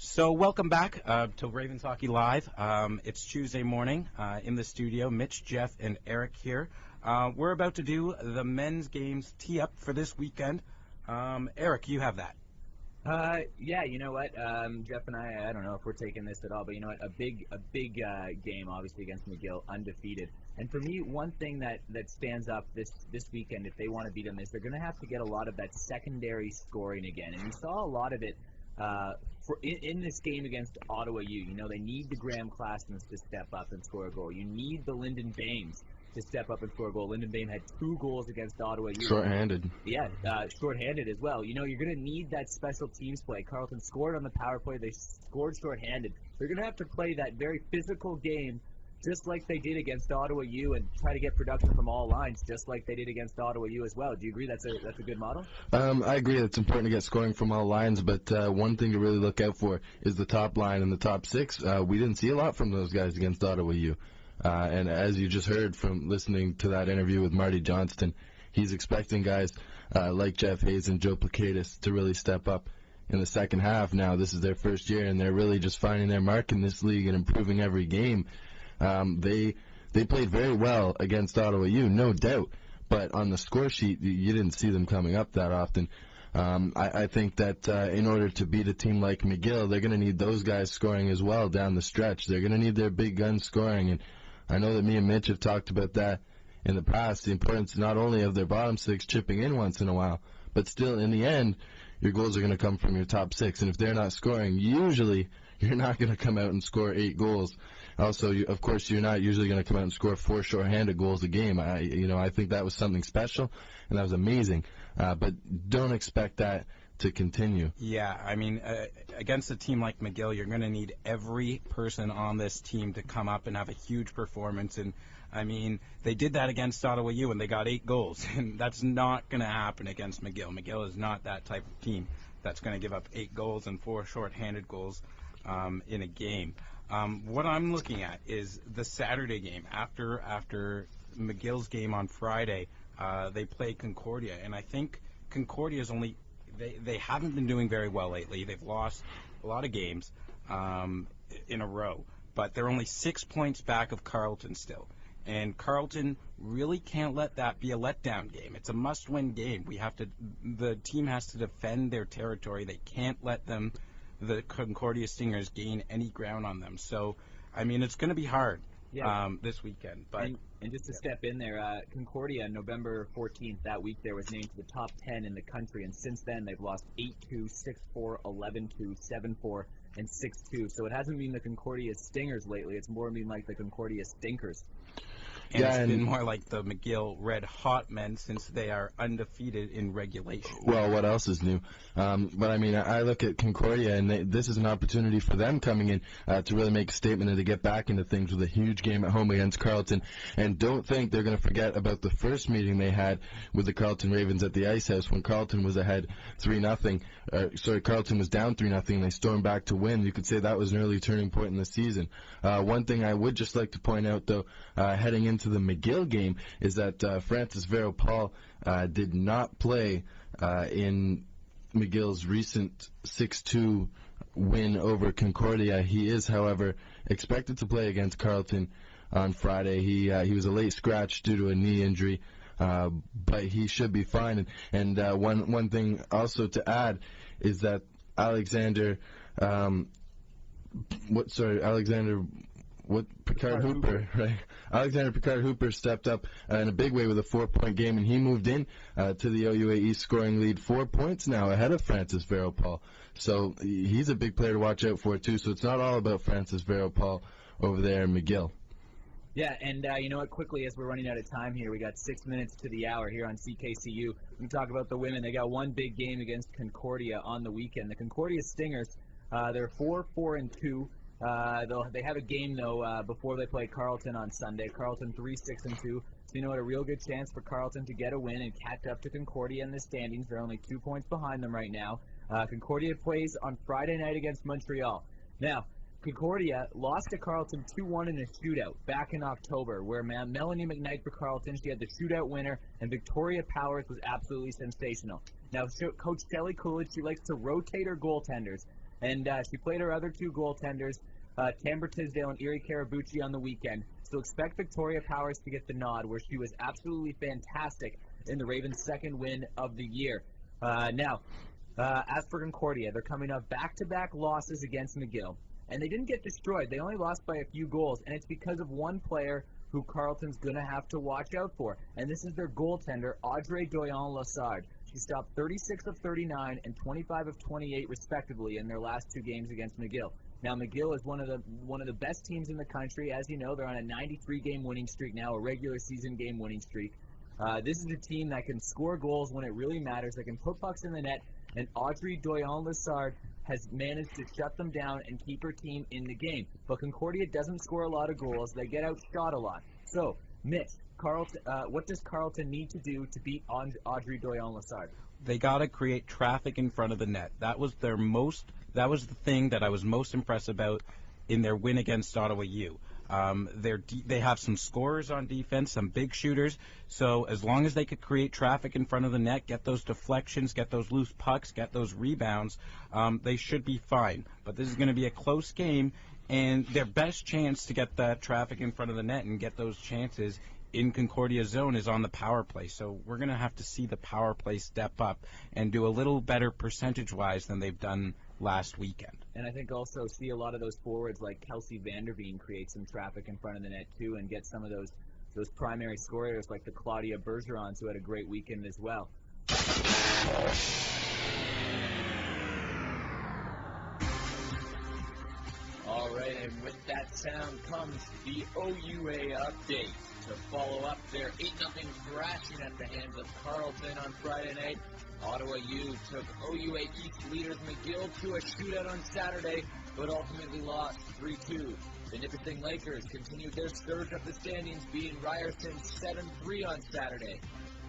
So welcome back to Ravens Hockey Live. It's Tuesday morning in the studio. Mitch, Jeff, and Eric here. We're about to do the men's games tee-up for this weekend. Eric, you have that. Yeah, you know what, Jeff and I don't know if we're taking this at all, but you know what, a big game, obviously, against McGill, undefeated. And for me, one thing that stands up this weekend, if they want to beat them, is they're going to have to get a lot of that secondary scoring again. And we saw a lot of it in this game against Ottawa U. You know, they need the Graham Classens to step up and score a goal. You need the Lyndon Baines to step up and score a goal. Lyndon Bain had 2 goals against Ottawa U. Short-handed. Yeah, short-handed as well. You know, you're going to need that special teams play. Carleton scored on the power play. They scored short-handed. They're going to have to play that very physical game just like they did against Ottawa U and try to get production from all lines just like they did against Ottawa U as well. Do you agree that's a good model? I agree it's important to get scoring from all lines, but one thing to really look out for is the top line and the top 6. We didn't see a lot from those guys against Ottawa U. And as you just heard from listening to that interview with Marty Johnston, he's expecting guys like Jeff Hayes and Joe Plakatis to really step up in the second half. Now, this is their first year, and they're really just finding their mark in this league and improving every game. They played very well against Ottawa U, no doubt, but on the score sheet, you didn't see them coming up that often. I think that in order to beat a team like McGill, they're going to need those guys scoring as well down the stretch. They're going to need their big guns scoring, and I know that me and Mitch have talked about that in the past, the importance not only of their bottom 6 chipping in once in a while, but still in the end, your goals are going to come from your top 6, and if they're not scoring, usually you're not going to come out and score 8 goals. Also, of course, you're not usually going to come out and score 4 short-handed goals a game. I think that was something special, and that was amazing. But don't expect that to continue. Yeah, I mean, against a team like McGill, you're going to need every person on this team to come up and have a huge performance. And, I mean, they did that against Ottawa U, and they got 8 goals. And that's not going to happen against McGill. McGill is not that type of team that's going to give up 8 goals and 4 short-handed goals in a game. What I'm looking at is the Saturday game. After McGill's game on Friday, they play Concordia. And I think Concordia's only... They haven't been doing very well lately. They've lost a lot of games in a row, but they're only 6 points back of Carleton still. And Carleton really can't let that be a letdown game. It's a must-win game. The team has to defend their territory. They can't let the Concordia Stingers gain any ground on them. So, I mean, it's going to be hard. This weekend. But and just to step in there, Concordia, November 14th, that week there was named to the top 10 in the country, and since then they've lost 8-2, 6-4, 11-2, 7-4, and 6-2. So it hasn't been the Concordia Stingers lately. It's more been like the Concordia Stinkers. And it's been more like the McGill Red Hot men since they are undefeated in regulation. Well, what else is new? But, I mean, I look at Concordia, and this is an opportunity for them coming in to really make a statement and to get back into things with a huge game at home against Carleton. And don't think they're going to forget about the first meeting they had with the Carleton Ravens at the Ice House when Carleton was ahead 3-0. Carleton was down 3-0, and they stormed back to win. You could say that was an early turning point in the season. One thing I would just like to point out, though, heading into the McGill game is that Francis Vero-Paul did not play in McGill's recent 6-2 win over Concordia. He is, however, expected to play against Carleton on Friday. He was a late scratch due to a knee injury, but he should be fine. And one thing also to add is that Alexander Picard Hooper, right? Alexander Picard Hooper stepped up in a big way with a 4-point game, and he moved in to the OUA East scoring lead 4 points now ahead of Francis Vero-Paul. So he's a big player to watch out for, too. So it's not all about Francis Vero-Paul over there in McGill. Yeah, and you know what, quickly, as we're running out of time here, we got 6 minutes to the hour here on CKCU. We can talk about the women. They got one big game against Concordia on the weekend. The Concordia Stingers, they're 4-4-2. They have a game, though, before they play Carleton on Sunday. Carleton 3-6-2. So, you know what, a real good chance for Carleton to get a win and catch up to Concordia in the standings. They're only 2 points behind them right now. Concordia plays on Friday night against Montreal. Now, Concordia lost to Carleton 2-1 in a shootout back in October, where Melanie McKnight for Carleton, she had the shootout winner, and Victoria Powers was absolutely sensational. Now, Coach Shelley Coolidge, she likes to rotate her goaltenders. And she played her other two goaltenders, Tamber Tisdale and Erie Karabuchi, on the weekend. So expect Victoria Powers to get the nod, where she was absolutely fantastic in the Ravens' second win of the year. Now, as for Concordia, they're coming off back-to-back losses against McGill. And they didn't get destroyed. They only lost by a few goals, and it's because of one player who Carleton's going to have to watch out for. And this is their goaltender, Audrey Doyon-Lassard. She stopped 36 of 39 and 25 of 28, respectively, in their last two games against McGill. Now, McGill is one of the best teams in the country. As you know, they're on a 93-game winning streak now, a regular season game winning streak. This is a team that can score goals when it really matters. They can put pucks in the net, and Audrey Doyon-Lassard has managed to shut them down and keep her team in the game. But Concordia doesn't score a lot of goals. They get outshot a lot. So, Mitch, what does Carleton need to do to beat Audrey Doyon-Lassard? They got to create traffic in front of the net. That was the thing that I was most impressed about in their win against Ottawa U. They have some scorers on defense, some big shooters. So as long as they could create traffic in front of the net, get those deflections, get those loose pucks, get those rebounds, they should be fine. But this is going to be a close game, and their best chance to get that traffic in front of the net and get those chances in Concordia's zone is on the power play. So we're going to have to see the power play step up and do a little better percentage-wise than they've done last weekend. And I think also see a lot of those forwards like Kelsey Vanderveen create some traffic in front of the net too, and get some of those primary scorers like the Claudia Bergerons, who had a great weekend as well. All right, and with that sound comes the OUA update. To follow up their 8-0 thrashing at the hands of Carleton on Friday night, Ottawa U took OUA East leaders McGill to a shootout on Saturday, but ultimately lost 3-2. The Nipissing Lakers continued their surge up the standings, beating Ryerson 7-3 on Saturday.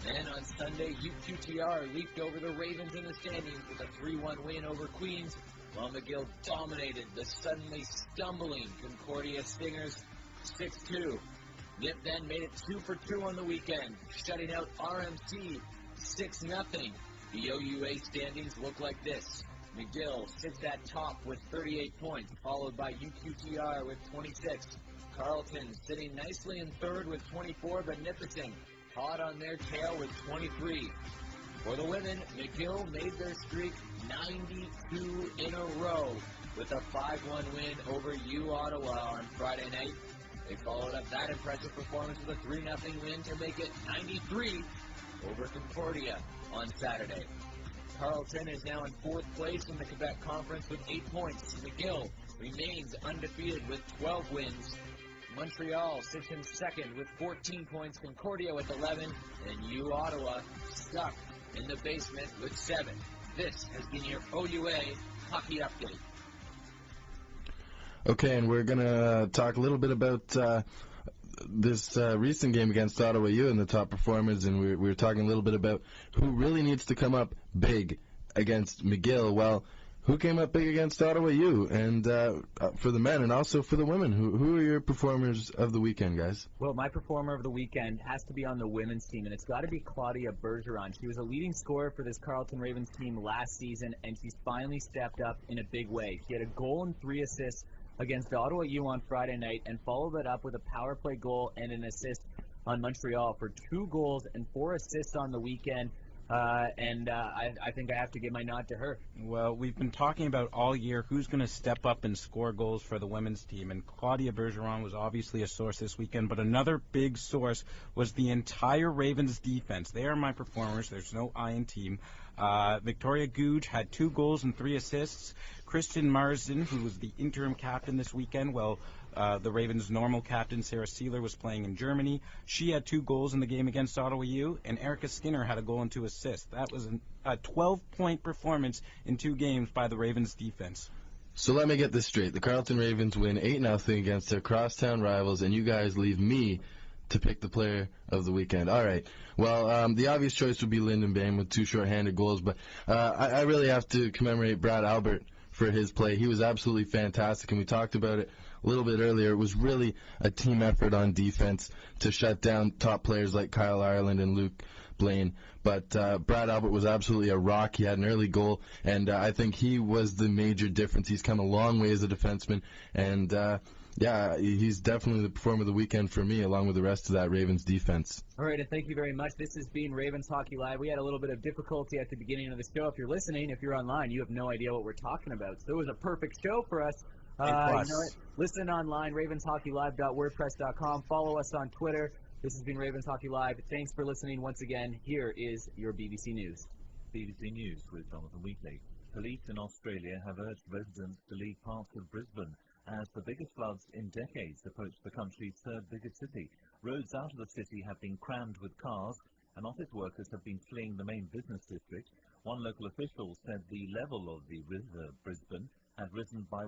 Then on Sunday, UQTR leaped over the Ravens in the standings with a 3-1 win over Queens, while McGill dominated the suddenly stumbling Concordia Stingers 6-2. Nip then made it 2 for 2 on the weekend, shutting out RMC 6-0. The OUA standings look like this. McGill sits at top with 38 points, followed by UQTR with 26. Carleton sitting nicely in third with 24, but Nipissing hot on their tail with 23. For the women, McGill made their streak 92 in a row with a 5-1 win over U Ottawa on Friday night. They followed up that impressive performance with a 3-0 win to make it 93 over Concordia on Saturday. Carleton is now in fourth place in the Quebec Conference with 8 points. McGill remains undefeated with 12 wins. Montreal sits in second with 14 points, Concordia with 11, and U Ottawa stuck in the basement with 7. This has been your OUA Hockey Update. Okay, and we're going to talk a little bit about this recent game against Ottawa U and the top performers, and we were talking a little bit about who really needs to come up big against McGill. Well, who came up big against Ottawa U, and for the men and also for the women? Who are your performers of the weekend, guys? Well, my performer of the weekend has to be on the women's team, and it's got to be Claudia Bergeron. She was a leading scorer for this Carleton Ravens team last season, and she's finally stepped up in a big way. She had a goal and 3 assists against Ottawa U on Friday night, and followed it up with a power play goal and an assist on Montreal for 2 goals and 4 assists on the weekend. I think I have to give my nod to her. Well, we've been talking about all year who's going to step up and score goals for the women's team, and Claudia Bergeron was obviously a source this weekend, but another big source was the entire Ravens defense. They are my performers. There's no I in team. Victoria Gouge had 2 goals and 3 assists. Christian Marsden, who was the interim captain this weekend, the Ravens' normal captain, Sarah Sealer, was playing in Germany. She had 2 goals in the game against Ottawa U, and Erica Skinner had a goal and 2 assists. That was a 12-point performance in 2 games by the Ravens' defense. So let me get this straight. The Carleton Ravens win 8-0 against their crosstown rivals, and you guys leave me to pick the player of the weekend. All right. Well, the obvious choice would be Lyndon Bain with 2 shorthanded goals, but I really have to commemorate Brad Albert for his play. He was absolutely fantastic, and we talked about it a little bit earlier. It was really a team effort on defense to shut down top players like Kyle Ireland and Luke explain. But Brad Albert was absolutely a rock. He had an early goal, and I think he was the major difference. He's come a long way as a defenseman, and yeah, he's definitely the performer of the weekend for me, along with the rest of that Ravens defense. All right, and thank you very much. This has been Ravens Hockey Live. We had a little bit of difficulty at the beginning of the show. If you're listening, if you're online, you have no idea what we're talking about. So it was a perfect show for us. You know what? Listen online, ravenshockeylive.wordpress.com. Follow us on Twitter. This has been Ravens Hockey Live. Thanks for listening once again. Here is your BBC News. BBC News with Jonathan Wheatley. Police in Australia have urged residents to leave parts of Brisbane as the biggest floods in decades approach the country's third biggest city. Roads out of the city have been crammed with cars, and office workers have been fleeing the main business district. One local official said the level of the river Brisbane had risen by